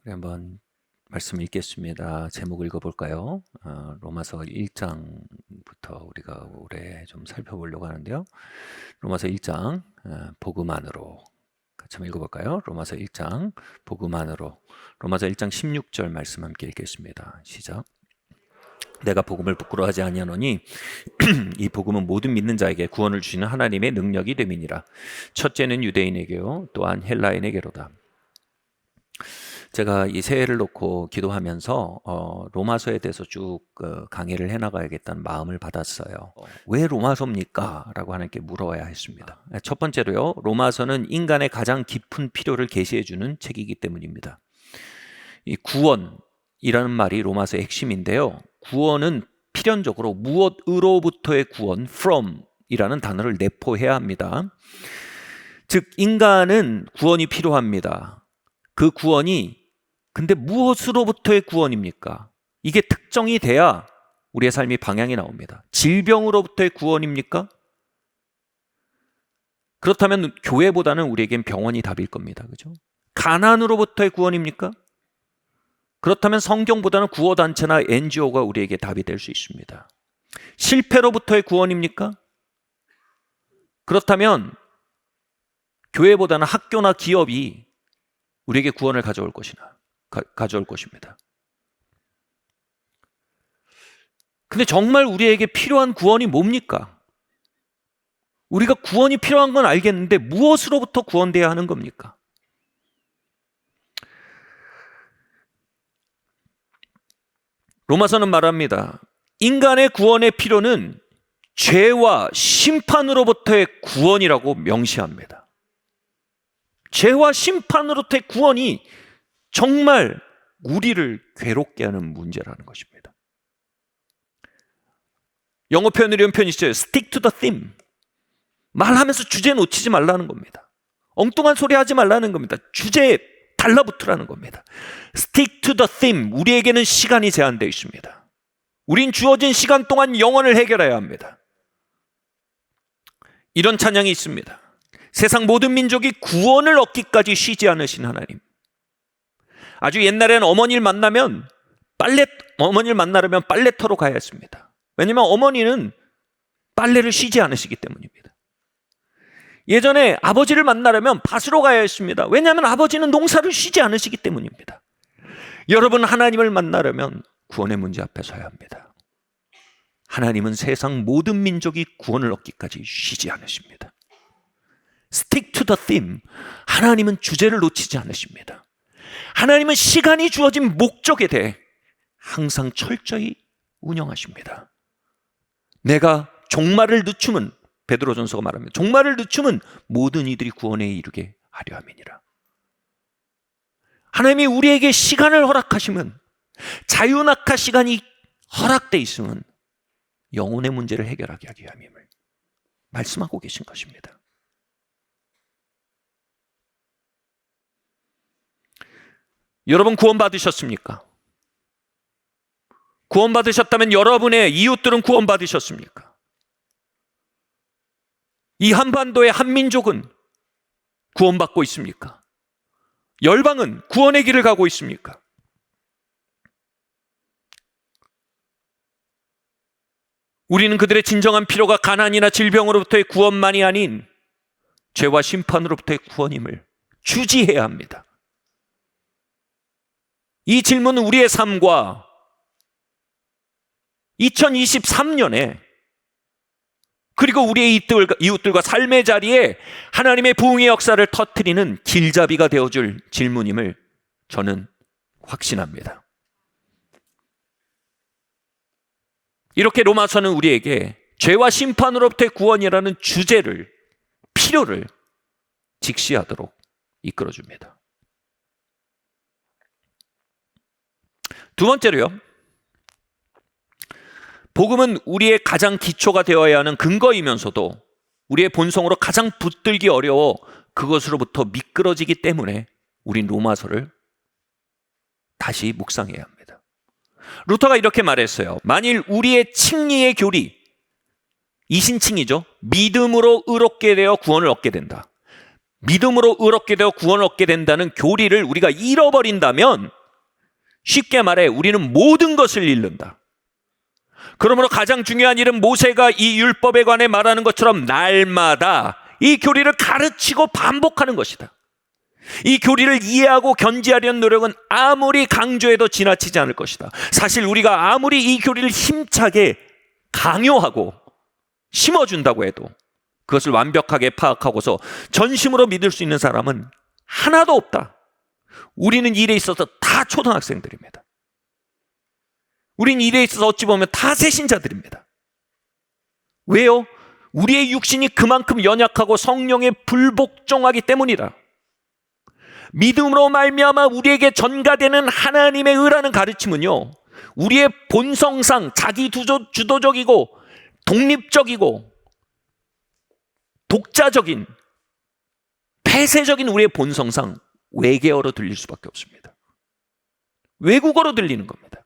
우리 한번 말씀 읽겠습니다. 제목 읽어볼까요? 로마서 1장부터 우리가 올해 좀 살펴보려고 하는데요. 로마서 1장 복음 안으로 같이 한번 읽어볼까요? 로마서 1장 복음 안으로. 로마서 1장 16절 말씀 함께 읽겠습니다. 시작. 내가 복음을 부끄러워하지 아니하노니 이 복음은 모든 믿는 자에게 구원을 주시는 하나님의 능력이 됨이니라. 첫째는 유대인에게요 또한 헬라인에게로다. 제가 이 새해를 놓고 기도하면서 로마서에 대해서 쭉 강의를 해나가야겠다는 마음을 받았어요. 왜 로마서입니까? 라고 하나님께 물어야 했습니다. 첫 번째로요, 로마서는 인간의 가장 깊은 필요를 계시해주는 책이기 때문입니다. 이 구원이라는 말이 로마서의 핵심인데요, 구원은 필연적으로 무엇으로부터의 구원, from 이라는 단어를 내포해야 합니다. 즉 인간은 구원이 필요합니다. 그 구원이 근데 무엇으로부터의 구원입니까? 이게 특정이 돼야 우리의 삶이 방향이 나옵니다. 질병으로부터의 구원입니까? 그렇다면 교회보다는 우리에겐 병원이 답일 겁니다. 그죠? 가난으로부터의 구원입니까? 그렇다면 성경보다는 구호단체나 NGO가 우리에게 답이 될 수 있습니다. 실패로부터의 구원입니까? 그렇다면 교회보다는 학교나 기업이 우리에게 구원을 가져올 것입니다. 근데 정말 우리에게 필요한 구원이 뭡니까? 우리가 구원이 필요한 건 알겠는데 무엇으로부터 구원돼야 하는 겁니까? 로마서는 말합니다. 인간의 구원의 필요는 죄와 심판으로부터의 구원이라고 명시합니다. 죄와 심판으로부터의 구원이 정말 우리를 괴롭게 하는 문제라는 것입니다. 영어 표현으로 이런 표현이 있어요. Stick to the theme. 말하면서 주제 놓치지 말라는 겁니다. 엉뚱한 소리 하지 말라는 겁니다. 주제에 달라붙으라는 겁니다. Stick to the theme. 우리에게는 시간이 제한되어 있습니다. 우린 주어진 시간 동안 영혼을 해결해야 합니다. 이런 찬양이 있습니다. 세상 모든 민족이 구원을 얻기까지 쉬지 않으신 하나님. 아주 옛날에는 어머니를 만나려면 빨래터로 가야 했습니다. 왜냐하면 어머니는 빨래를 쉬지 않으시기 때문입니다. 예전에 아버지를 만나려면 밭으로 가야 했습니다. 왜냐하면 아버지는 농사를 쉬지 않으시기 때문입니다. 여러분, 하나님을 만나려면 구원의 문제 앞에 서야 합니다. 하나님은 세상 모든 민족이 구원을 얻기까지 쉬지 않으십니다. Stick to the theme. 하나님은 주제를 놓치지 않으십니다. 하나님은 시간이 주어진 목적에 대해 항상 철저히 운영하십니다. 내가 종말을 늦추면, 베드로전서가 말합니다. 종말을 늦추면 모든 이들이 구원에 이르게 하려 함이니라. 하나님이 우리에게 시간을 허락하시면, 자유낙하 시간이 허락되어 있으면 영혼의 문제를 해결하게 하기 위함임을 말씀하고 계신 것입니다. 여러분 구원받으셨습니까? 구원받으셨다면 여러분의 이웃들은 구원받으셨습니까? 이 한반도의 한민족은 구원받고 있습니까? 열방은 구원의 길을 가고 있습니까? 우리는 그들의 진정한 필요가 가난이나 질병으로부터의 구원만이 아닌 죄와 심판으로부터의 구원임을 주지해야 합니다. 이 질문은 우리의 삶과 2023년에 그리고 우리의 이웃들과 삶의 자리에 하나님의 부흥의 역사를 터뜨리는 길잡이가 되어줄 질문임을 저는 확신합니다. 이렇게 로마서는 우리에게 죄와 심판으로부터의 구원이라는 주제를, 필요를 직시하도록 이끌어줍니다. 두 번째로요, 복음은 우리의 가장 기초가 되어야 하는 근거이면서도 우리의 본성으로 가장 붙들기 어려워 그것으로부터 미끄러지기 때문에 우린 로마서를 다시 묵상해야 합니다. 루터가 이렇게 말했어요. 만일 우리의 칭리의 교리, 이신칭이죠. 믿음으로 의롭게 되어 구원을 얻게 된다. 믿음으로 의롭게 되어 구원을 얻게 된다는 교리를 우리가 잃어버린다면 쉽게 말해 우리는 모든 것을 잃는다. 그러므로 가장 중요한 일은 모세가 이 율법에 관해 말하는 것처럼 날마다 이 교리를 가르치고 반복하는 것이다. 이 교리를 이해하고 견지하려는 노력은 아무리 강조해도 지나치지 않을 것이다. 사실 우리가 아무리 이 교리를 힘차게 강요하고 심어준다고 해도 그것을 완벽하게 파악하고서 전심으로 믿을 수 있는 사람은 하나도 없다. 우리는 일에 있어서 다 초등학생들입니다. 우린 일에 있어서 어찌 보면 다 새신자들입니다. 왜요? 우리의 육신이 그만큼 연약하고 성령에 불복종하기 때문이다. 믿음으로 말미암아 우리에게 전가되는 하나님의 의라는 가르침은요, 우리의 본성상 자기 주도적이고 독립적이고 독자적인 폐쇄적인 우리의 본성상 외계어로 들릴 수밖에 없습니다. 외국어로 들리는 겁니다.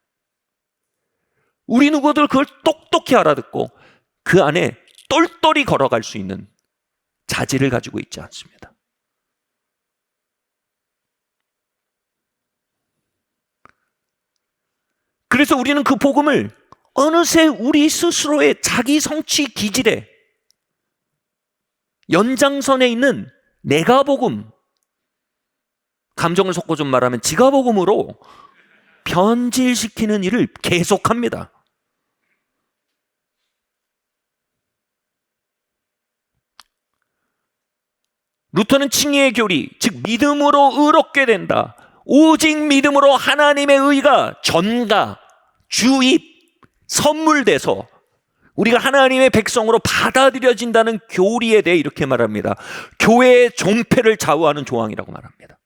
우리 누구들 그걸 똑똑히 알아듣고 그 안에 똘똘히 걸어갈 수 있는 자질을 가지고 있지 않습니다. 그래서 우리는 그 복음을 어느새 우리 스스로의 자기 성취 기질에 연장선에 있는 내가 복음, 감정을 섞어 좀 말하면 지가 복음으로 변질시키는 일을 계속합니다. 루터는 칭의의 교리, 즉 믿음으로 의롭게 된다. 오직 믿음으로 하나님의 의가 전가, 주입, 선물돼서 우리가 하나님의 백성으로 받아들여진다는 교리에 대해 이렇게 말합니다. 교회의 존폐를 좌우하는 조항이라고 말합니다.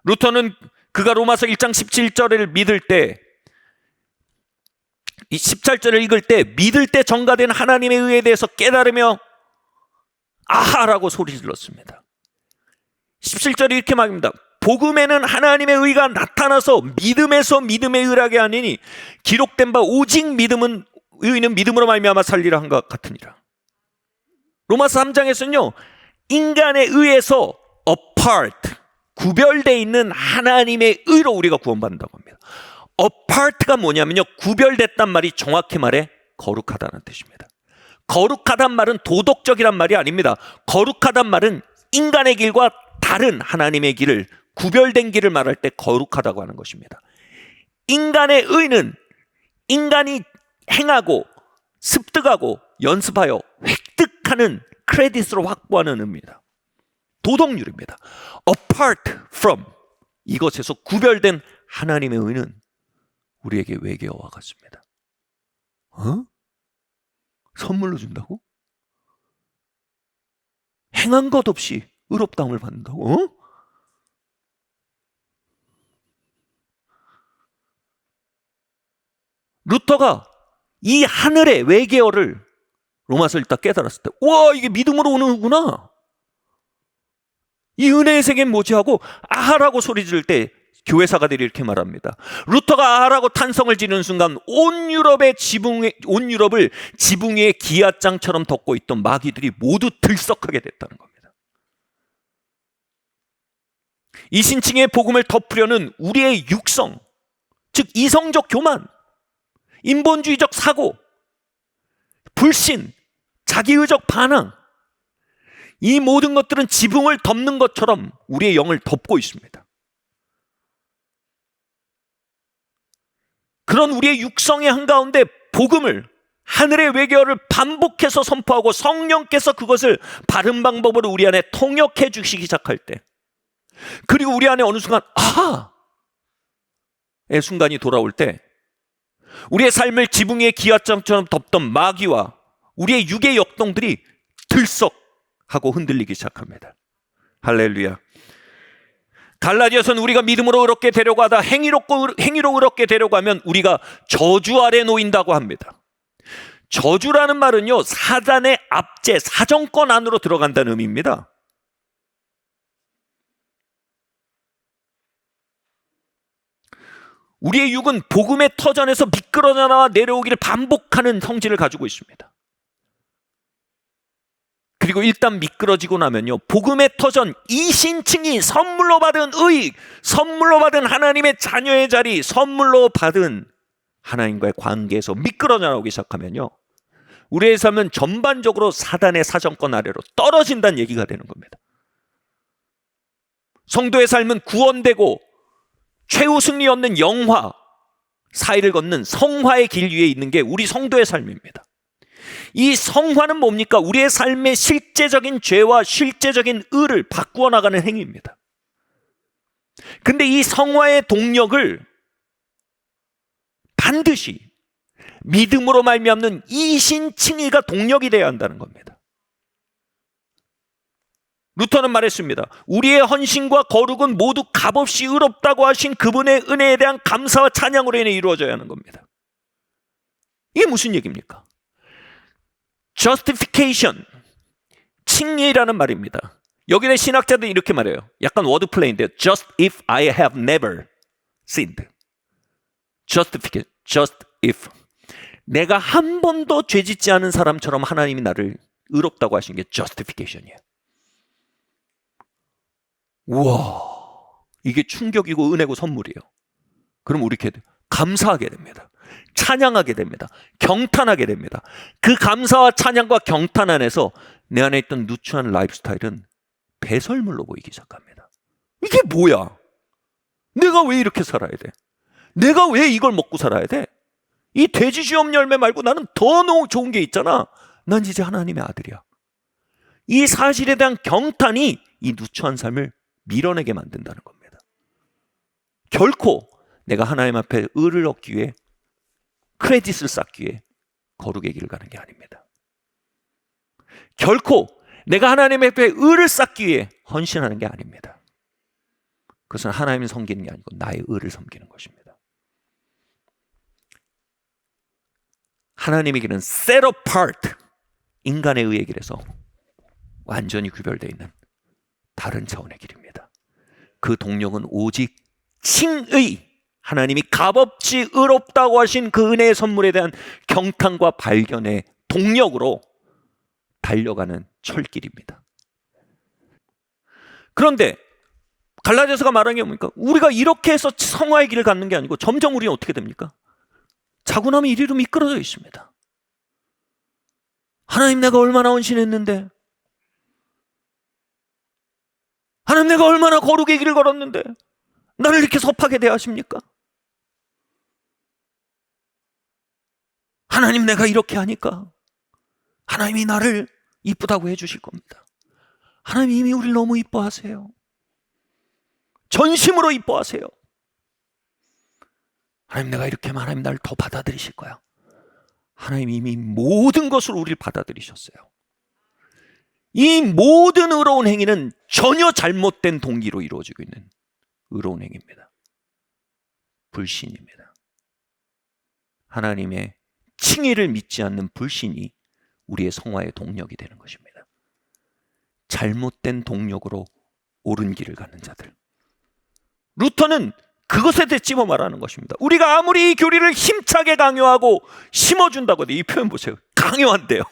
루터는 그가 로마서 1장 17절을 믿을 때, 이 17절을 읽을 때 믿을 때 전가된 하나님의 의에 대해서 깨달으며 아하라고 소리 질렀습니다. 17절이 이렇게 말합니다. 복음에는 하나님의 의가 나타나서 믿음에서 믿음의 의라게 하니니 기록된 바 오직 믿음은 의는 믿음으로 말미암아 살리라 한 것 같으니라. 로마서 3장에서는요, 인간의 의에서 apart, 구별되어 있는 하나님의 의로 우리가 구원받는다고 합니다. apart가 뭐냐면요, 구별됐단 말이 정확히 말해 거룩하다는 뜻입니다. 거룩하단 말은 도덕적이란 말이 아닙니다. 거룩하단 말은 인간의 길과 다른 하나님의 길을, 구별된 길을 말할 때 거룩하다고 하는 것입니다. 인간의 의는 인간이 행하고 습득하고 연습하여 획득하는 크레딧으로 확보하는 의미입니다. 도덕률입니다. Apart from, 이것에서 구별된 하나님의 의는 우리에게 외계어와 같습니다. 선물로 준다고? 행한 것 없이 의롭다함을 받는다고? 루터가 이 하늘의 외계어를 로마서 읽다 깨달았을 때, 와, 이게 믿음으로 오는구나. 이 은혜의 세계는 뭐지 하고 아하라고 소리 지를 때 교회사가들이 이렇게 말합니다. 루터가 아하라고 탄성을 지르는 순간 온 유럽을 지붕 위에 기아장처럼 덮고 있던 마귀들이 모두 들썩하게 됐다는 겁니다. 이 신칭의 복음을 덮으려는 우리의 육성, 즉 이성적 교만, 인본주의적 사고, 불신, 자기의적 반항, 이 모든 것들은 지붕을 덮는 것처럼 우리의 영을 덮고 있습니다. 그런 우리의 육성의 한가운데 복음을, 하늘의 외계어를 반복해서 선포하고 성령께서 그것을 바른 방법으로 우리 안에 통역해 주시기 시작할 때, 그리고 우리 안에 어느 순간 아하의 순간이 돌아올 때, 우리의 삶을 지붕 위의 기아장처럼 덮던 마귀와 우리의 육의 역동들이 들썩하고 흔들리기 시작합니다. 할렐루야. 갈라디아서는 우리가 믿음으로 의롭게 되려고 하다 행위로 의롭게 되려고 하면 우리가 저주 아래 놓인다고 합니다. 저주라는 말은요, 사단의 압제, 사정권 안으로 들어간다는 의미입니다. 우리의 육은 복음의 터전에서 미끄러져 나와 내려오기를 반복하는 성질을 가지고 있습니다. 그리고 일단 미끄러지고 나면요, 복음의 터전, 이신칭이 선물로 받은 의익, 선물로 받은 하나님의 자녀의 자리, 선물로 받은 하나님과의 관계에서 미끄러져 나오기 시작하면요, 우리의 삶은 전반적으로 사단의 사정권 아래로 떨어진다는 얘기가 되는 겁니다. 성도의 삶은 구원되고 최후 승리 얻는 영화, 사이를 걷는 성화의 길 위에 있는 게 우리 성도의 삶입니다. 이 성화는 뭡니까? 우리의 삶의 실제적인 죄와 실제적인 의를 바꾸어 나가는 행위입니다. 근데 이 성화의 동력을 반드시 믿음으로 말미암는 이신칭의가 동력이 되어야 한다는 겁니다. 루터는 말했습니다. 우리의 헌신과 거룩은 모두 값없이 의롭다고 하신 그분의 은혜에 대한 감사와 찬양으로 인해 이루어져야 하는 겁니다. 이게 무슨 얘기입니까? justification, 칭의라는 말입니다. 여기는 신학자들이 이렇게 말해요. 약간 워드플레이인데요. just if I have never sinned. justification, just if. 내가 한 번도 죄짓지 않은 사람처럼 하나님이 나를 의롭다고 하신 게 justification이에요. 우와, 이게 충격이고 은혜고 선물이에요. 그럼 우리 이렇게 감사하게 됩니다. 찬양하게 됩니다. 경탄하게 됩니다. 그 감사와 찬양과 경탄 안에서 내 안에 있던 누추한 라이프 스타일은 배설물로 보이기 시작합니다. 이게 뭐야? 내가 왜 이렇게 살아야 돼? 내가 왜 이걸 먹고 살아야 돼? 이 돼지 시험 열매 말고 나는 더 너무 좋은 게 있잖아. 난 이제 하나님의 아들이야. 이 사실에 대한 경탄이 이 누추한 삶을 밀어내게 만든다는 겁니다. 결코 내가 하나님 앞에 의를 얻기 위해, 크레딧을 쌓기 위해 거룩의 길을 가는 게 아닙니다. 결코 내가 하나님 앞에 의를 쌓기 위해 헌신하는 게 아닙니다. 그것은 하나님을 섬기는 게 아니고 나의 의를 섬기는 것입니다. 하나님의 길은 set apart, 인간의 의의 길에서 완전히 구별되어 있는 다른 차원의 길입니다. 그 동력은 오직 칭의, 하나님이 값없이 의롭다고 하신 그 은혜의 선물에 대한 경탄과 발견의 동력으로 달려가는 철길입니다. 그런데 갈라디아서가 말하는 게 뭡니까? 우리가 이렇게 해서 성화의 길을 갖는 게 아니고 점점 우리는 어떻게 됩니까? 자고 나면 이리로 미끄러져 있습니다. 하나님, 내가 얼마나 헌신했는데, 하나님, 내가 얼마나 거룩의 길을 걸었는데 나를 이렇게 섭하게 대하십니까? 하나님, 내가 이렇게 하니까 하나님이 나를 이쁘다고 해주실 겁니다. 하나님 이미 우리를 너무 이뻐하세요. 전심으로 이뻐하세요. 하나님, 내가 이렇게 하면 하나님 나를 더 받아들이실 거야. 하나님 이미 모든 것을 우리를 받아들이셨어요. 이 모든 의로운 행위는 전혀 잘못된 동기로 이루어지고 있는 의로운 행위입니다. 불신입니다. 하나님의 칭의를 믿지 않는 불신이 우리의 성화의 동력이 되는 것입니다. 잘못된 동력으로 옳은 길을 가는 자들. 루터는 그것에 대해 찝어 말하는 것입니다. 우리가 아무리 이 교리를 힘차게 강요하고 심어준다고 해도, 이 표현 보세요. 강요한대요.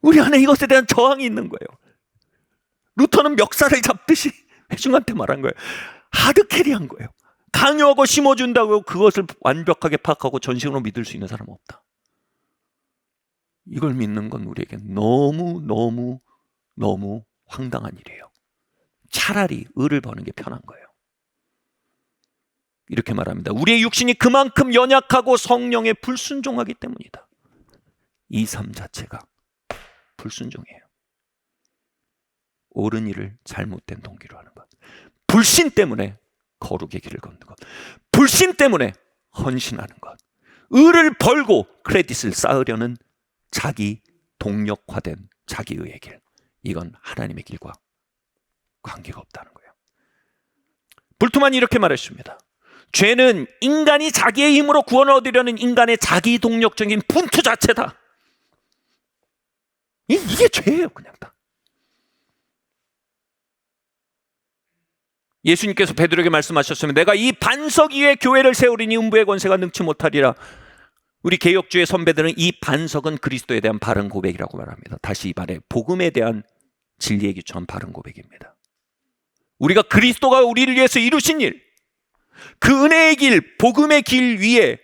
우리 안에 이것에 대한 저항이 있는 거예요. 루터는 멱살을 잡듯이 회중한테 말한 거예요. 하드캐리한 거예요. 강요하고 심어준다고 그것을 완벽하게 파악하고 전심으로 믿을 수 있는 사람은 없다. 이걸 믿는 건 우리에게 너무 황당한 일이에요. 차라리 의를 버는 게 편한 거예요. 이렇게 말합니다. 우리의 육신이 그만큼 연약하고 성령에 불순종하기 때문이다. 이 삶 자체가 불순종이에요. 옳은 일을 잘못된 동기로 하는 것. 불신 때문에 거룩의 길을 걷는 것. 불신 때문에 헌신하는 것. 의를 벌고 크레딧을 쌓으려는 자기 동력화된 자기의의 길. 이건 하나님의 길과 관계가 없다는 거예요. 불트만이 이렇게 말했습니다. 죄는 인간이 자기의 힘으로 구원을 얻으려는 인간의 자기 동력적인 분투 자체다. 이게 죄예요, 그냥 다. 예수님께서 베드로에게 말씀하셨으면 내가 이 반석 위에 교회를 세우리니 음부의 권세가 능치 못하리라. 우리 개혁주의 선배들은 이 반석은 그리스도에 대한 바른 고백이라고 말합니다. 다시 말해 복음에 대한 진리에 기초한 바른 고백입니다. 우리가 그리스도가 우리를 위해서 이루신 일, 그 은혜의 길, 복음의 길 위에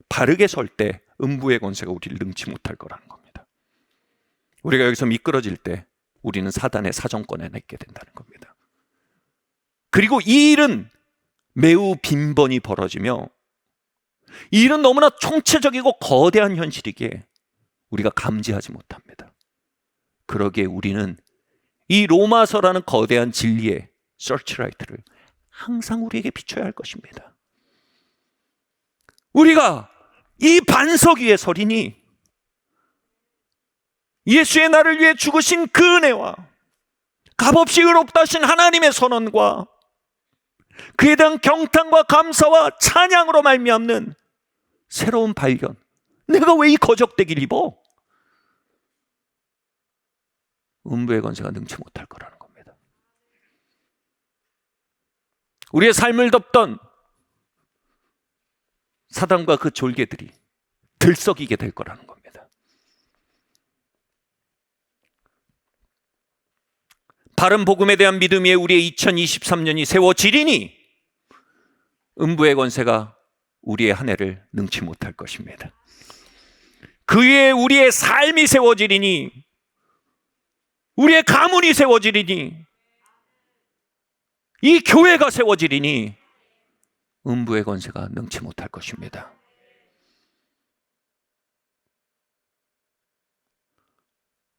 바르게 설 때 음부의 권세가 우리를 능치 못할 거라는 겁니다. 우리가 여기서 미끄러질 때 우리는 사단의 사정권에 있게 된다는 겁니다. 그리고 이 일은 매우 빈번히 벌어지며 이 일은 너무나 총체적이고 거대한 현실이기에 우리가 감지하지 못합니다. 그러기에 우리는 이 로마서라는 거대한 진리의 서치라이트를 항상 우리에게 비춰야 할 것입니다. 우리가 이 반석 위에 서리니 예수의 나를 위해 죽으신 그 은혜와 값없이 의롭다 하신 하나님의 선언과 그에 대한 경탄과 감사와 찬양으로 말미암는 새로운 발견. 내가 왜 이 거적대기를 입어? 음부의 권세가 능치 못할 거라는 겁니다. 우리의 삶을 덮던 사단과 그 졸개들이 들썩이게 될 거라는 겁니다. 바른 복음에 대한 믿음 위에 우리의 2023년이 세워지리니 음부의 권세가 우리의 한 해를 능치 못할 것입니다. 그 위에 우리의 삶이 세워지리니, 우리의 가문이 세워지리니, 이 교회가 세워지리니 음부의 권세가 능치 못할 것입니다.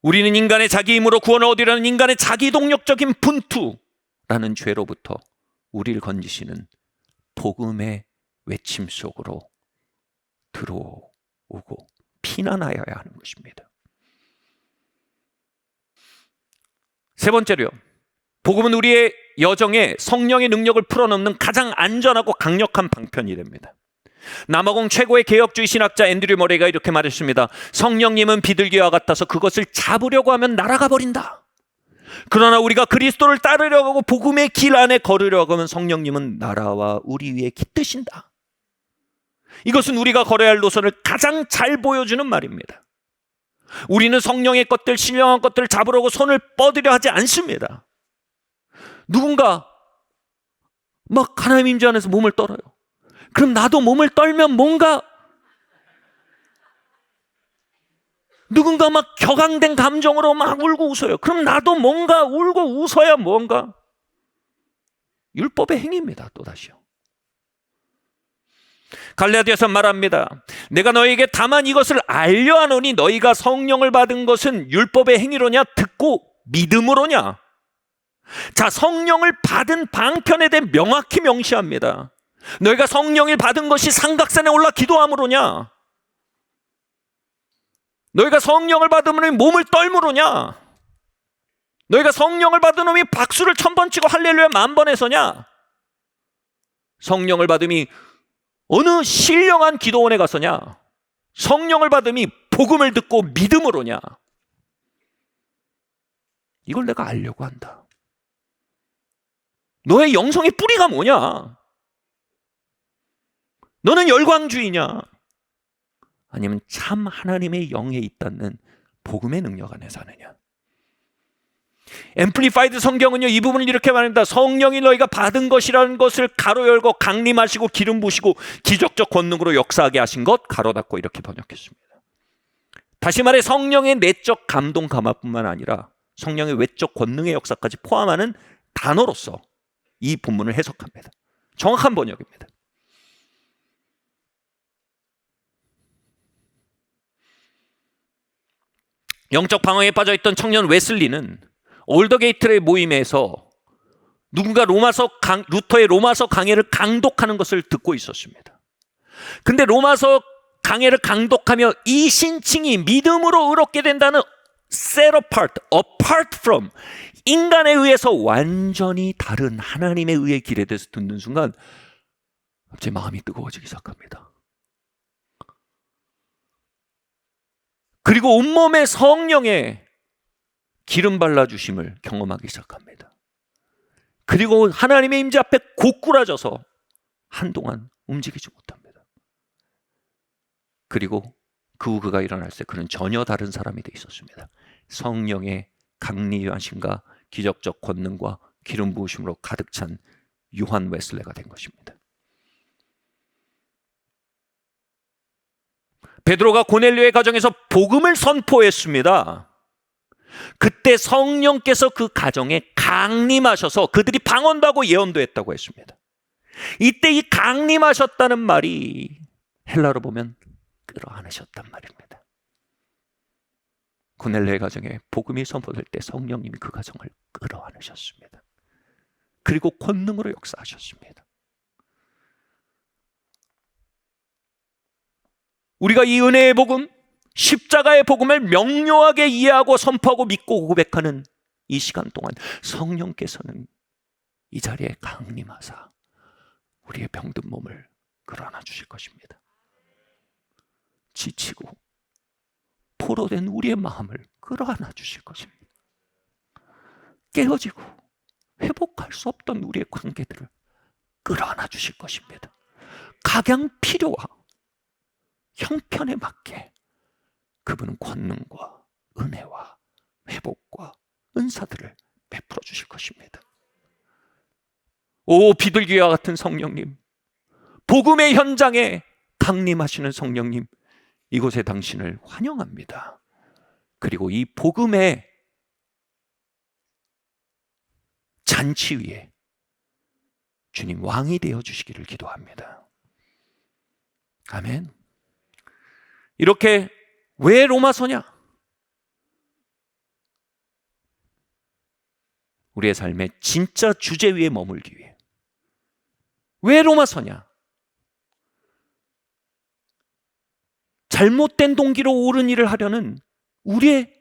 우리는 인간의 자기 힘으로 구원을 얻으려는 인간의 자기동력적인 분투라는 죄로부터 우리를 건지시는 복음의 외침 속으로 들어오고 피난하여야 하는 것입니다. 세 번째로요, 복음은 우리의 여정에 성령의 능력을 풀어넘는 가장 안전하고 강력한 방편이 됩니다. 남아공 최고의 개혁주의 신학자 앤드류 머레이가 이렇게 말했습니다. 성령님은 비둘기와 같아서 그것을 잡으려고 하면 날아가 버린다. 그러나 우리가 그리스도를 따르려고 하고 복음의 길 안에 걸으려고 하면 성령님은 나라와 우리 위에 깃드신다. 이것은 우리가 걸어야 할 노선을 가장 잘 보여주는 말입니다. 우리는 성령의 것들, 신령한 것들을 잡으려고 손을 뻗으려 하지 않습니다. 누군가 막 하나님 임재 안에서 몸을 떨어요. 그럼 나도 몸을 떨면 뭔가, 누군가 막 격앙된 감정으로 막 울고 웃어요. 그럼 나도 뭔가 울고 웃어야 뭔가. 율법의 행위입니다. 또다시요. 갈라디아서 말합니다. 내가 너희에게 다만 이것을 알려하노니 너희가 성령을 받은 것은 율법의 행위로냐 듣고 믿음으로냐. 자, 성령을 받은 방편에 대해 명확히 명시합니다. 너희가 성령을 받은 것이 삼각산에 올라 기도함으로냐, 너희가 성령을 받으면 몸을 떨므로냐, 너희가 성령을 받은 놈이 박수를 1000번 치고 할렐루야 10,000번 해서냐, 성령을 받음이 어느 신령한 기도원에 가서냐, 성령을 받음이 복음을 듣고 믿음으로냐. 이걸 내가 알려고 한다. 너의 영성의 뿌리가 뭐냐? 너는 열광주의냐? 아니면 참 하나님의 영에 있다는 복음의 능력 안에 사느냐? 앰플리파이드 성경은요, 이 부분을 이렇게 말합니다. 성령이 너희가 받은 것이라는 것을 가로 열고 강림하시고 기름 부시고 기적적 권능으로 역사하게 하신 것 가로 닫고 이렇게 번역했습니다. 다시 말해 성령의 내적 감동 감화뿐만 아니라 성령의 외적 권능의 역사까지 포함하는 단어로서 이 본문을 해석합니다. 정확한 번역입니다. 영적 방황에 빠져있던 청년 웨슬리는 올더게이트의 모임에서 누군가 루터의 로마서 강해를 강독하는 것을 듣고 있었습니다. 근데 로마서 강해를 강독하며 이 신칭이 믿음으로 의롭게 된다는 set apart from, 인간에 의해서 완전히 다른 하나님의 의의 길에 대해서 듣는 순간 갑자기 마음이 뜨거워지기 시작합니다. 그리고 온몸에 성령의 기름 발라주심을 경험하기 시작합니다. 그리고 하나님의 임재 앞에 고꾸라져서 한동안 움직이지 못합니다. 그리고 그 후 그가 일어날 때 그는 전혀 다른 사람이 돼 있었습니다. 성령의 강림하심과 기적적 권능과 기름 부으심으로 가득 찬 요한 웨슬레가 된 것입니다. 베드로가 고넬료의 가정에서 복음을 선포했습니다. 그때 성령께서 그 가정에 강림하셔서 그들이 방언도 하고 예언도 했다고 했습니다. 이때 이 강림하셨다는 말이 헬라로 보면 끌어안으셨단 말입니다. 고넬료의 가정에 복음이 선포될 때 성령님이 그 가정을 끌어안으셨습니다. 그리고 권능으로 역사하셨습니다. 우리가 이 은혜의 복음, 십자가의 복음을 명료하게 이해하고 선포하고 믿고 고백하는 이 시간 동안 성령께서는 이 자리에 강림하사 우리의 병든 몸을 끌어안아 주실 것입니다. 지치고 포로된 우리의 마음을 끌어안아 주실 것입니다. 깨어지고 회복할 수 없던 우리의 관계들을 끌어안아 주실 것입니다. 각양 필요와 형편에 맞게 그분은 권능과 은혜와 회복과 은사들을 베풀어 주실 것입니다. 오 비둘기와 같은 성령님, 복음의 현장에 강림하시는 성령님, 이곳에 당신을 환영합니다. 그리고 이 복음의 잔치 위에 주님 왕이 되어 주시기를 기도합니다. 아멘. 이렇게 왜 로마서냐? 우리의 삶의 진짜 주제 위에 머물기 위해. 왜 로마서냐? 잘못된 동기로 옳은 일을 하려는 우리의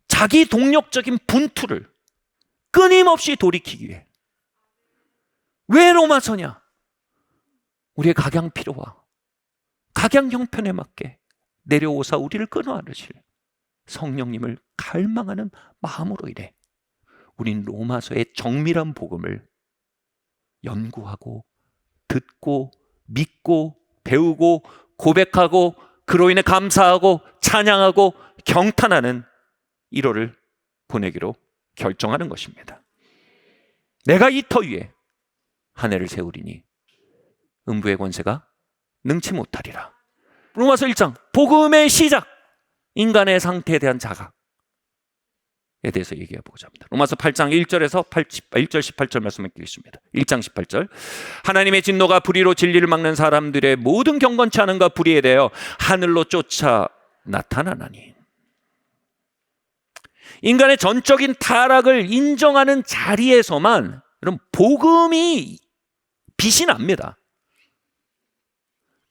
자기 동력적인 분투를 끊임없이 돌이키기 위해. 왜 로마서냐? 우리의 각양 필요와 각양 형편에 맞게 내려오사 우리를 끊어안으실 성령님을 갈망하는 마음으로 인해 우린 로마서의 정밀한 복음을 연구하고 듣고 믿고 배우고 고백하고 그로 인해 감사하고 찬양하고 경탄하는 1월을 보내기로 결정하는 것입니다. 내가 이 터 위에 한 해를 세우리니 음부의 권세가 능치 못하리라. 로마서 1장 복음의 시작, 인간의 상태에 대한 자각에 대해서 얘기해 보고자 합니다. 로마서 8장 1절에서 1절 18절 말씀 읽겠습니다. 1장 18절 하나님의 진노가 불의로 진리를 막는 사람들의 모든 경건치 않음과 불의에 대하여 하늘로 쫓아 나타나나니. 인간의 전적인 타락을 인정하는 자리에서만 이런 복음이 빛이 납니다.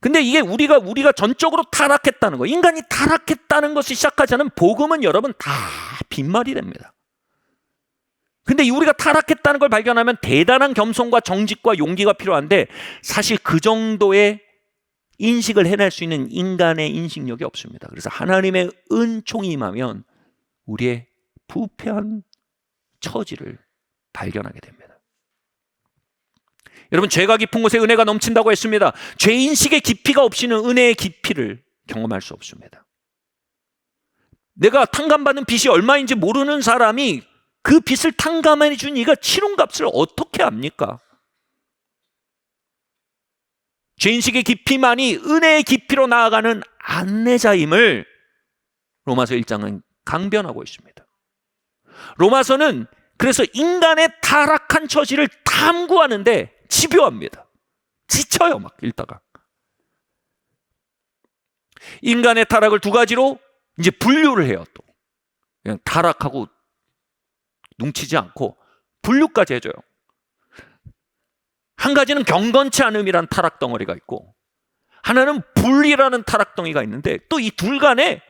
근데 이게 우리가 전적으로 타락했다는 거, 인간이 타락했다는 것이 시작하지 않은 복음은 여러분 다 빈말이 됩니다. 근데 우리가 타락했다는 걸 발견하면 대단한 겸손과 정직과 용기가 필요한데 사실 그 정도의 인식을 해낼 수 있는 인간의 인식력이 없습니다. 그래서 하나님의 은총이 임하면 우리의 부패한 처지를 발견하게 됩니다. 여러분, 죄가 깊은 곳에 은혜가 넘친다고 했습니다. 죄인식의 깊이가 없이는 은혜의 깊이를 경험할 수 없습니다. 내가 탕감받는 빚이 얼마인지 모르는 사람이 그 빚을 탕감해 준 이가 치른 값을 어떻게 압니까? 죄인식의 깊이만이 은혜의 깊이로 나아가는 안내자임을 로마서 1장은 강변하고 있습니다. 로마서는 그래서 인간의 타락한 처지를 탐구하는데 집요합니다. 지쳐요, 막 읽다가. 인간의 타락을 두 가지로 이제 분류를 해요. 또 그냥 타락하고 눈치지 않고 분류까지 해줘요. 한 가지는 경건치 않음이란 타락 덩어리가 있고, 하나는 불의라는 타락 덩이가 있는데 또 이 둘 간의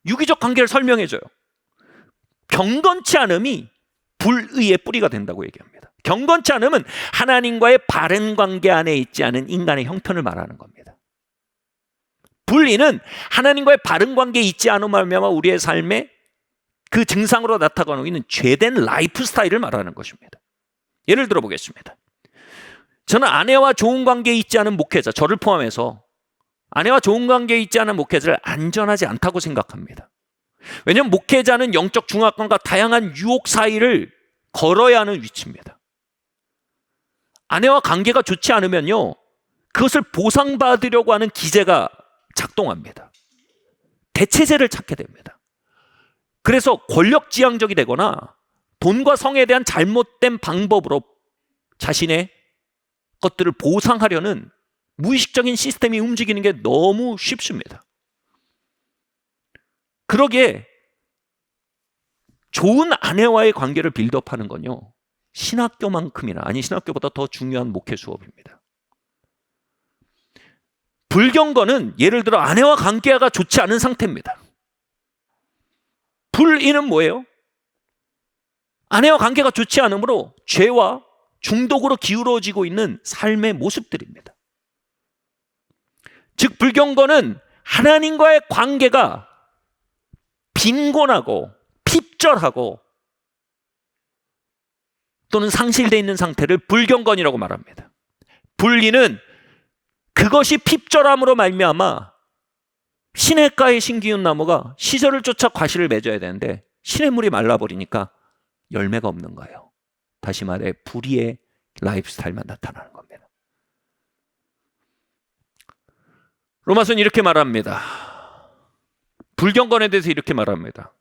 유기적 관계를 설명해줘요. 경건치 않음이 불의의 뿌리가 된다고 얘기합니다. 경건치 않음은 하나님과의 바른 관계 안에 있지 않은 인간의 형편을 말하는 겁니다. 불의는 하나님과의 바른 관계에 있지 않음을 말미암아 우리의 삶에 그 증상으로 나타나고 있는 죄된 라이프 스타일을 말하는 것입니다. 예를 들어 보겠습니다. 저는 아내와 좋은 관계에 있지 않은 목회자, 저를 포함해서 아내와 좋은 관계에 있지 않은 목회자를 안전하지 않다고 생각합니다. 왜냐하면 목회자는 영적 중압감과 다양한 유혹 사이를 걸어야 하는 위치입니다. 아내와 관계가 좋지 않으면요, 그것을 보상받으려고 하는 기제가 작동합니다. 대체제를 찾게 됩니다. 그래서 권력지향적이 되거나 돈과 성에 대한 잘못된 방법으로 자신의 것들을 보상하려는 무의식적인 시스템이 움직이는 게 너무 쉽습니다. 그러기에 좋은 아내와의 관계를 빌드업하는 건요, 신학교만큼이나, 아니 신학교보다 더 중요한 목회 수업입니다. 불경건은 예를 들어 아내와 관계가 좋지 않은 상태입니다. 불의는 뭐예요? 아내와 관계가 좋지 않으므로 죄와 중독으로 기울어지고 있는 삶의 모습들입니다. 즉 불경건은 하나님과의 관계가 빈곤하고 핍절하고 또는 상실되어 있는 상태를 불경건이라고 말합니다. 불의는 그것이 핍절함으로 말미암아 시냇가의 신기운 나무가 시절을 쫓아 과실을 맺어야 되는데 시냇물이 말라버리니까 열매가 없는 거예요. 다시 말해 불의의 라이프스타일만 나타나는 겁니다. 로마서는 이렇게 말합니다. 불경건에 대해서 이렇게 말합니다.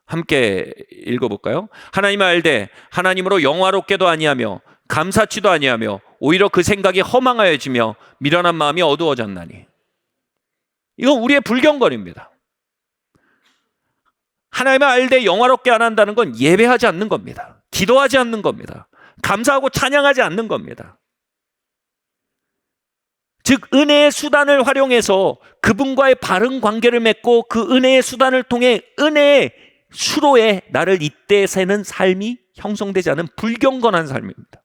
함께 읽어볼까요? 하나님을 알되 하나님으로 영화롭게도 아니하며 감사치도 아니하며 오히려 그 생각이 허망하여지며 미련한 마음이 어두워졌나니. 이건 우리의 불경건입니다. 하나님을 알되 영화롭게 안 한다는 건 예배하지 않는 겁니다. 기도하지 않는 겁니다. 감사하고 찬양하지 않는 겁니다. 즉 은혜의 수단을 활용해서 그분과의 바른 관계를 맺고 그 은혜의 수단을 통해 은혜의 수로에 나를 잇대 세는 삶이 형성되지 않은 불경건한 삶입니다.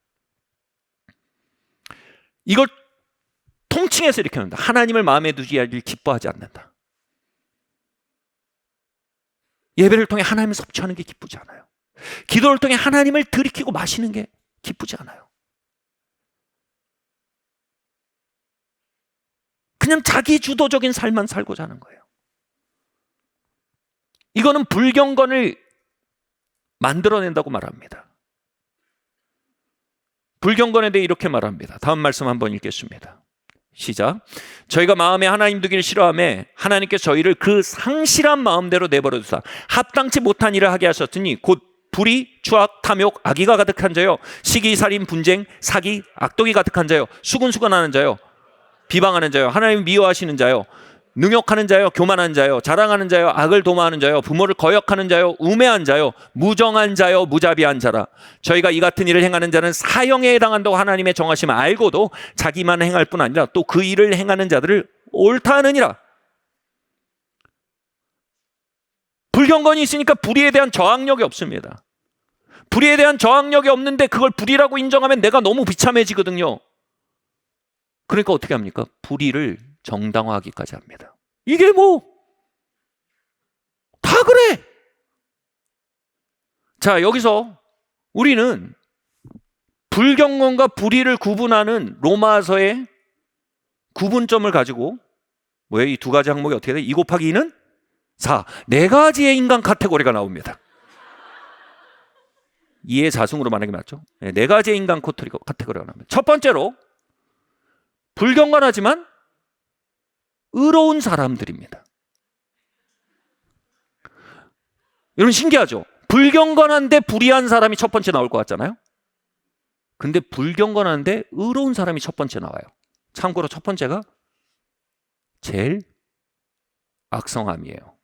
이걸 통칭해서 이렇게 합니다. 하나님을 마음에 두지 않길 기뻐하지 않는다. 예배를 통해 하나님을 섭취하는 게 기쁘지 않아요. 기도를 통해 하나님을 들이키고 마시는 게 기쁘지 않아요. 그냥 자기 주도적인 삶만 살고자 하는 거예요. 이거는 불경건을 만들어낸다고 말합니다. 불경건에 대해 이렇게 말합니다. 다음 말씀 한번 읽겠습니다. 시작. 저희가 마음에 하나님 두기를 싫어하며 하나님께서 저희를 그 상실한 마음대로 내버려 두사 합당치 못한 일을 하게 하셨으니 곧 불의, 추악, 탐욕, 악의가 가득한 자요, 시기, 살인, 분쟁, 사기, 악독이 가득한 자요, 수근수근하는 자요, 비방하는 자요, 하나님 미워하시는 자요, 능욕하는 자요, 교만한 자요, 자랑하는 자요, 악을 도모하는 자요, 부모를 거역하는 자요, 우매한 자요, 무정한 자요, 무자비한 자라. 저희가 이 같은 일을 행하는 자는 사형에 해당한다고 하나님의 정하심을 알고도 자기만 행할 뿐 아니라 또 그 일을 행하는 자들을 옳다 하느니라. 불경건이 있으니까 불의에 대한 저항력이 없습니다. 불의에 대한 저항력이 없는데 그걸 불의라고 인정하면 내가 너무 비참해지거든요. 그러니까 어떻게 합니까? 불의를 정당화하기까지 합니다. 이게 뭐 다 그래. 자, 여기서 우리는 불경건과 불의를 구분하는 로마서의 구분점을 가지고 뭐예요? 이 두 가지 항목이 어떻게 돼? 2 곱하기 2는 4. 네 가지의 인간 카테고리가 나옵니다. 2의 자승으로 말하는 게 맞죠? 네 가지의 인간 카테고리가 나옵니다. 첫 번째로 불경건하지만 의로운 사람들입니다. 여러분 신기하죠? 불경건한데 불의한 사람이 첫 번째 나올 것 같잖아요? 근데 불경건한데 의로운 사람이 첫 번째 나와요. 참고로 첫 번째가 제일 악성함이에요.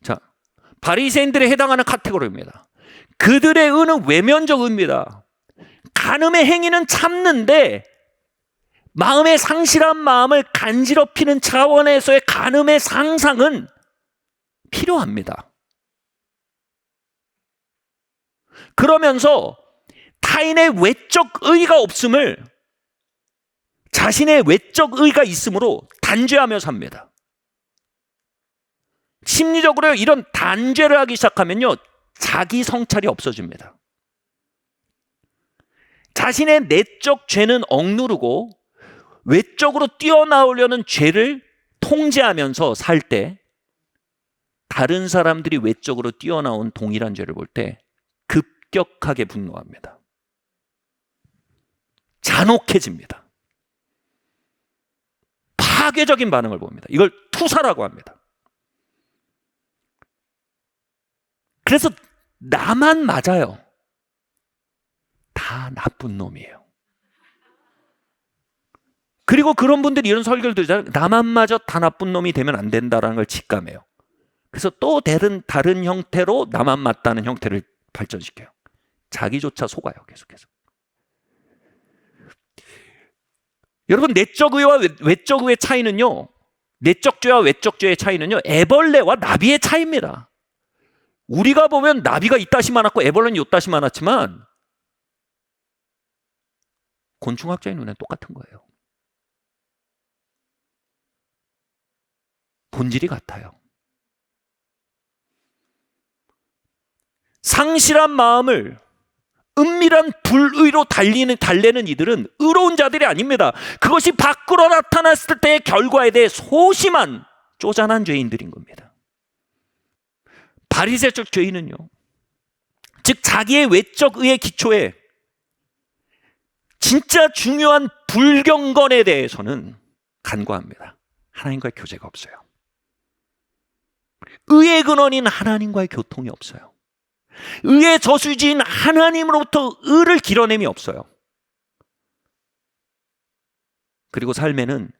자, 바리새인들에 해당하는 카테고리입니다. 그들의 의는 외면적 의입니다. 간음의 행위는 참는데 마음의 상실한 마음을 간지럽히는 차원에서의 간음의 상상은 필요합니다. 그러면서 타인의 외적 의의가 없음을 자신의 외적 의의가 있으므로 단죄하며 삽니다. 심리적으로 이런 단죄를 하기 시작하면요, 자기 성찰이 없어집니다. 자신의 내적 죄는 억누르고 외적으로 뛰어나오려는 죄를 통제하면서 살 때 다른 사람들이 외적으로 뛰어나온 동일한 죄를 볼 때 급격하게 분노합니다. 잔혹해집니다. 파괴적인 반응을 봅니다. 이걸 투사라고 합니다. 그래서 나만 맞아요. 다 나쁜 놈이에요. 그리고 그런 분들이 이런 설교를 들으잖아요. 나만 맞아 다 나쁜 놈이 되면 안 된다라는 걸 직감해요. 그래서 또 다른 형태로 나만 맞다는 형태를 발전시켜요. 자기조차 속아요. 계속해서. 여러분, 내적 의와 외적 의의 차이는요, 내적 죄와 외적 죄의 차이는요, 애벌레와 나비의 차이입니다. 우리가 보면 나비가 이따시 많았고 애벌레는 요따시 많았지만 곤충학자의 눈엔 똑같은 거예요. 본질이 같아요. 상실한 마음을 은밀한 불의로 달래는 이들은 의로운 자들이 아닙니다. 그것이 밖으로 나타났을 때의 결과에 대해 소심한 쪼잔한 죄인들인 겁니다. 바리새적 죄인은요, 즉 자기의 외적 의의 기초에 진짜 중요한 불경건에 대해서는 간과합니다. 하나님과의 교제가 없어요. 의의 근원인 하나님과의 교통이 없어요. 의의 저수지인 하나님으로부터 의를 길어냄이 없어요. 그리고 삶에는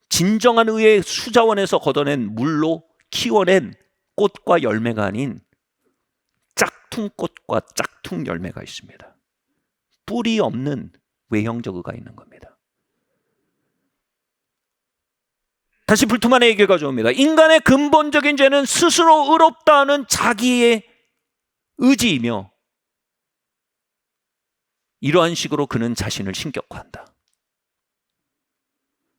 진정한 의의 수자원에서 걷어낸 물로 키워낸 꽃과 열매가 아닌 짝퉁꽃과 짝퉁 열매가 있습니다. 뿌리 없는 외형적 의가 있는 겁니다. 다시 불투만의 얘기를 가져옵니다. 인간의 근본적인 죄는 스스로 의롭다는 자기의 의지이며 이러한 식으로 그는 자신을 신격화한다.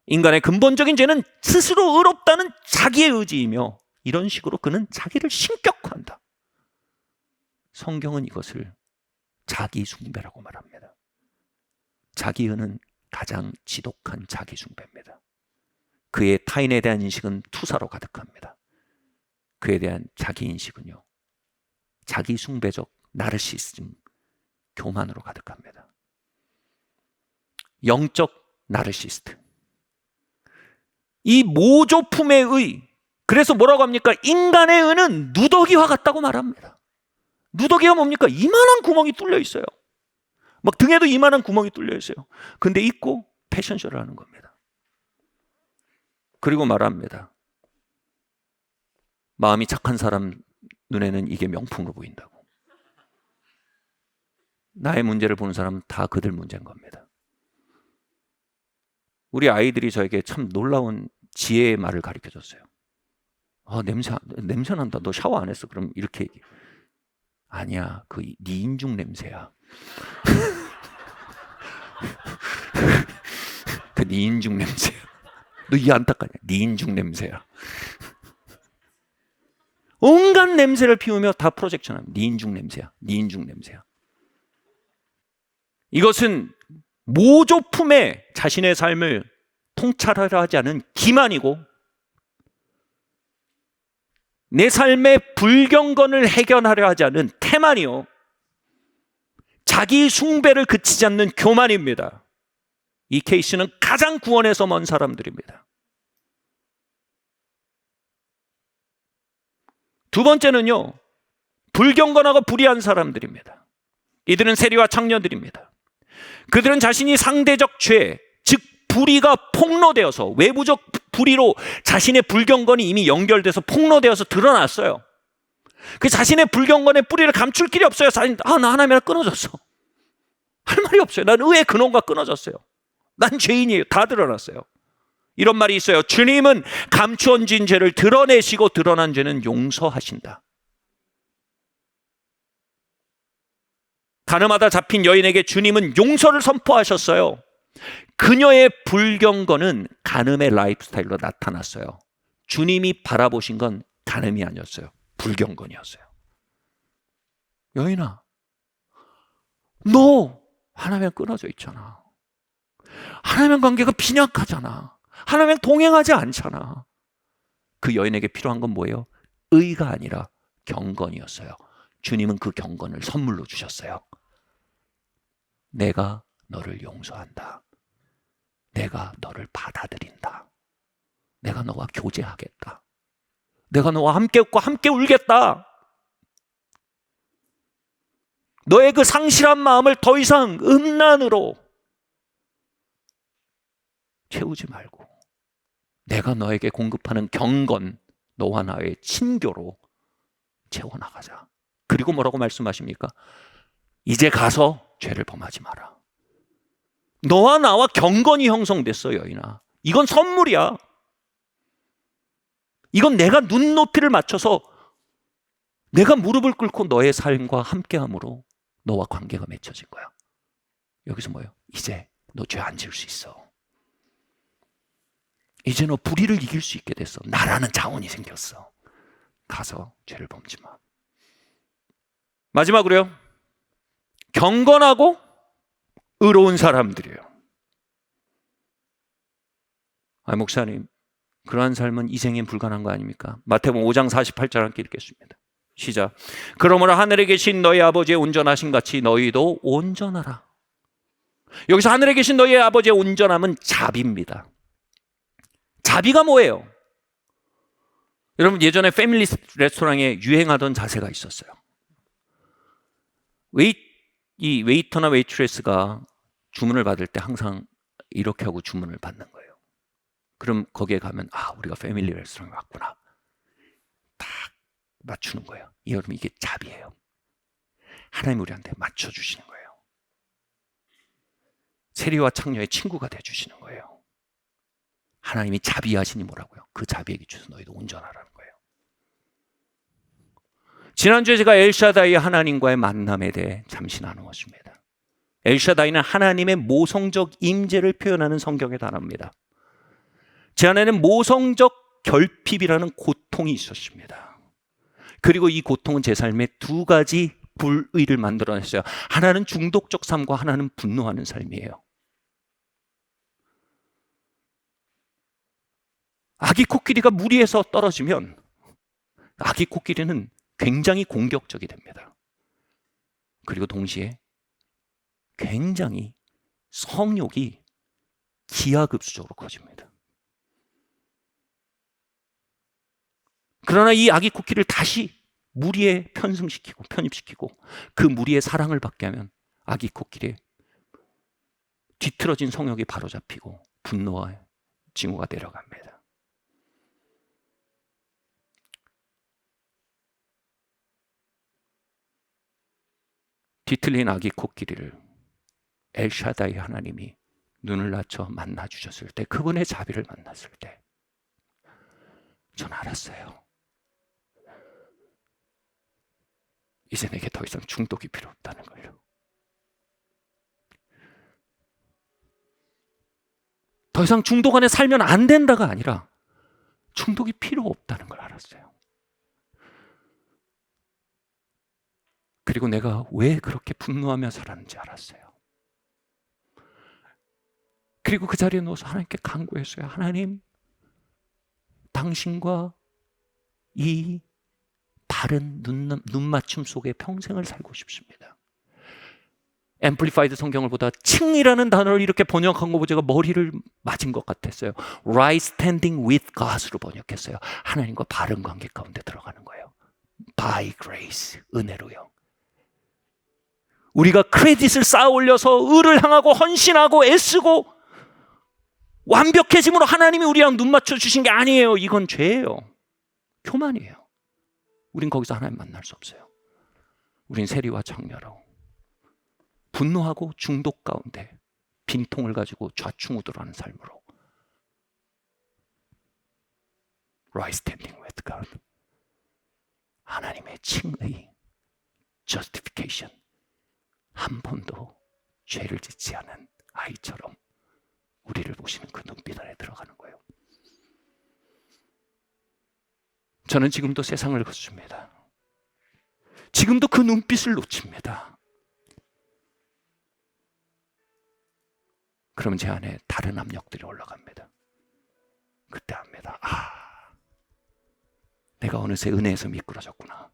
인간의 근본적인 죄는 스스로 의롭다는 자기의 의지이며 이런 식으로 그는 자기를 신격화한다. 성경은 이것을 자기 숭배라고 말합니다. 자기의는 가장 지독한 자기 숭배입니다. 그의 타인에 대한 인식은 투사로 가득합니다. 그에 대한 자기 인식은요, 자기 숭배적 나르시즘, 교만으로 가득합니다. 영적 나르시스트. 이 모조품의 의, 그래서 뭐라고 합니까? 인간의 의는 누더기와 같다고 말합니다. 누더기가 뭡니까? 이만한 구멍이 뚫려 있어요. 막 등에도 이만한 구멍이 뚫려 있어요. 근데 입고 패션쇼를 하는 겁니다. 그리고 말합니다. 마음이 착한 사람 눈에는 이게 명품으로 보인다고. 나의 문제를 보는 사람은 다 그들 문제인 겁니다. 우리 아이들이 저에게 참 놀라운 지혜의 말을 가르쳐줬어요. 냄새 난다. 너 샤워 안 했어? 그럼 이렇게 얘기해. 아니야, 그 네 인중 냄새야. 그 네 인중 냄새야. 너 이해 안 닦았냐? 네 인중 냄새야. 온갖 냄새를 피우며 다 프로젝션합니다. 네 인중 냄새야. 네 인중 냄새야. 이것은 모조품에 자신의 삶을 통찰하려 하지 않은 기만이고 내 삶의 불경건을 해결하려 하지 않은 태만이요, 자기 숭배를 그치지 않는 교만입니다. 이 케이스는 가장 구원에서 먼 사람들입니다. 두 번째는요, 불경건하고 불의한 사람들입니다. 이들은 세리와 창녀들입니다. 그들은 자신이 상대적 죄, 즉 불의가 폭로되어서, 외부적 불의로 자신의 불경건이 이미 연결돼서 폭로되어서 드러났어요. 그 자신의 불경건의 뿌리를 감출 길이 없어요. 나 하나님이랑 끊어졌어. 할 말이 없어요. 난 의의 근원과 끊어졌어요. 난 죄인이에요. 다 드러났어요. 이런 말이 있어요. 주님은 감추어진 죄를 드러내시고 드러난 죄는 용서하신다. 가늠하다 잡힌 여인에게 주님은 용서를 선포하셨어요. 그녀의 불경건은 간음의 라이프스타일로 나타났어요. 주님이 바라보신 건 간음이 아니었어요. 불경건이었어요. 여인아, 너 하나님은 끊어져 있잖아. 하나님의 관계가 빈약하잖아. 하나님은 동행하지 않잖아. 그 여인에게 필요한 건 뭐예요? 의가 아니라 경건이었어요. 주님은 그 경건을 선물로 주셨어요. 내가 너를 용서한다. 내가 너를 받아들인다. 내가 너와 교제하겠다. 내가 너와 함께 웃고 함께 울겠다. 너의 그 상실한 마음을 더 이상 음란으로 채우지 말고 내가 너에게 공급하는 경건, 너와 나의 친교로 채워나가자. 그리고 뭐라고 말씀하십니까? 이제 가서 죄를 범하지 마라. 너와 나와 경건이 형성됐어, 여인아. 이건 선물이야. 이건 내가 눈높이를 맞춰서 내가 무릎을 꿇고 너의 삶과 함께함으로 너와 관계가 맺혀진 거야. 여기서 뭐예요? 이제 너 죄 안 지을 수 있어. 이제 너 불의를 이길 수 있게 됐어. 나라는 자원이 생겼어. 가서 죄를 범지 마. 마지막으로요. 경건하고 의로운 사람들이에요. 목사님, 그러한 삶은 이생엔 불가능한 거 아닙니까? 마태복음 5장 48절 함께 읽겠습니다. 시작. 그러므로 하늘에 계신 너희 아버지의 온전하신 같이 너희도 온전하라. 여기서 하늘에 계신 너희 아버지의 온전함은 자비입니다. 자비가 뭐예요? 여러분, 예전에 패밀리 레스토랑에 유행하던 자세가 있었어요. 이 웨이터나 웨이트레스가 주문을 받을 때 항상 이렇게 하고 주문을 받는 거예요. 그럼 거기에 가면 우리가 패밀리 레스토랑에 왔구나. 딱 맞추는 거예요. 여러분, 이게 자비예요. 하나님 우리한테 맞춰주시는 거예요. 세리와 창녀의 친구가 돼주시는 거예요. 하나님이 자비하시니 뭐라고요? 그 자비에 기초해서 너희도 온전하라는 거예요. 지난주에 제가 엘샤다이 하나님과의 만남에 대해 잠시 나누었습니다. 엘샤다이는 하나님의 모성적 임재를 표현하는 성경의 단어입니다. 제 안에는 모성적 결핍이라는 고통이 있었습니다. 그리고 이 고통은 제 삶에 두 가지 불의를 만들어냈어요. 하나는 중독적 삶과 하나는 분노하는 삶이에요. 아기 코끼리가 무리에서 떨어지면 아기 코끼리는 굉장히 공격적이 됩니다. 그리고 동시에 굉장히 성욕이 기하급수적으로 커집니다. 그러나 이 아기 코끼리를 다시 무리에 편입시키고 그 무리의 사랑을 받게 하면 아기 코끼리의 뒤틀어진 성욕이 바로잡히고 분노와 징후가 내려갑니다. 뒤틀린 아기 코끼리를 엘샤다이 하나님이 눈을 낮춰 만나 주셨을 때, 그분의 자비를 만났을 때 전 알았어요. 이제 내게 더 이상 중독이 필요 없다는 걸요. 더 이상 중독 안에 살면 안 된다가 아니라 중독이 필요 없다는 걸 알았어요. 그리고 내가 왜 그렇게 분노하며 살았는지 알았어요. 그리고 그 자리에 누워서 하나님께 간구했어요. 하나님, 당신과 이 바른 눈맞춤 속에 평생을 살고 싶습니다. 앰플리파이드 성경을 보다 층이라는 단어를 이렇게 번역한 거 보고 제가 머리를 맞은 것 같았어요. Right standing with God으로 번역했어요. 하나님과 바른 관계 가운데 들어가는 거예요. By grace, 은혜로요. 우리가 크레딧을 쌓아 올려서 의를 향하고 헌신하고 애쓰고 완벽해짐으로 하나님이 우리랑 눈 맞춰 주신 게 아니에요. 이건 죄예요. 교만이에요. 우린 거기서 하나님 만날 수 없어요. 우린 세리와 창녀로 분노하고 중독 가운데 빈통을 가지고 좌충우돌하는 삶으로 Right standing with God, 하나님의 칭의, justification, 한 번도 죄를 짓지 않은 아이처럼 우리를 보시는 그 눈빛 안에 들어가는 거예요. 저는 지금도 세상을 걷습니다. 지금도 그 눈빛을 놓칩니다. 그럼 제 안에 다른 압력들이 올라갑니다. 그때 압니다. 내가 어느새 은혜에서 미끄러졌구나.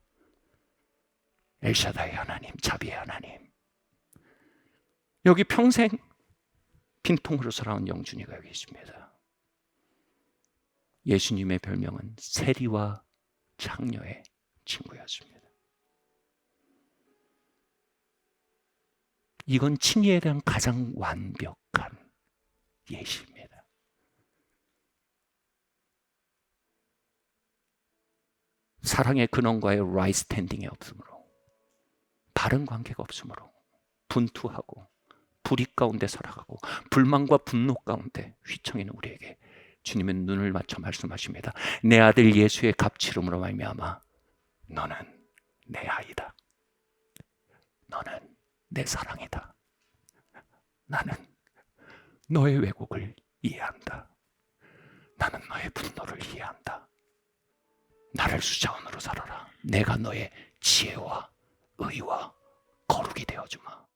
엘샤다이 하나님, 자비의 하나님. 여기 평생 빈통으로 살아온 영준이가 여기 있습니다. 예수님의 별명은 세리와 창녀의 친구였습니다. 이건 칭의에 대한 가장 완벽한 예시입니다. 사랑의 근원과의 라이트 스탠딩이 없으므로, 바른 관계가 없으므로 분투하고 불의 가운데 살아가고 불만과 분노 가운데 휘청이는 우리에게 주님은 눈을 맞춰 말씀하십니다. 내 아들 예수의 값지름으로 말미암아 너는 내 아이다. 너는 내 사랑이다. 나는 너의 왜곡을 이해한다. 나는 너의 분노를 이해한다. 나를 수자원으로 살아라. 내가 너의 지혜와 의와 거룩이 되어주마.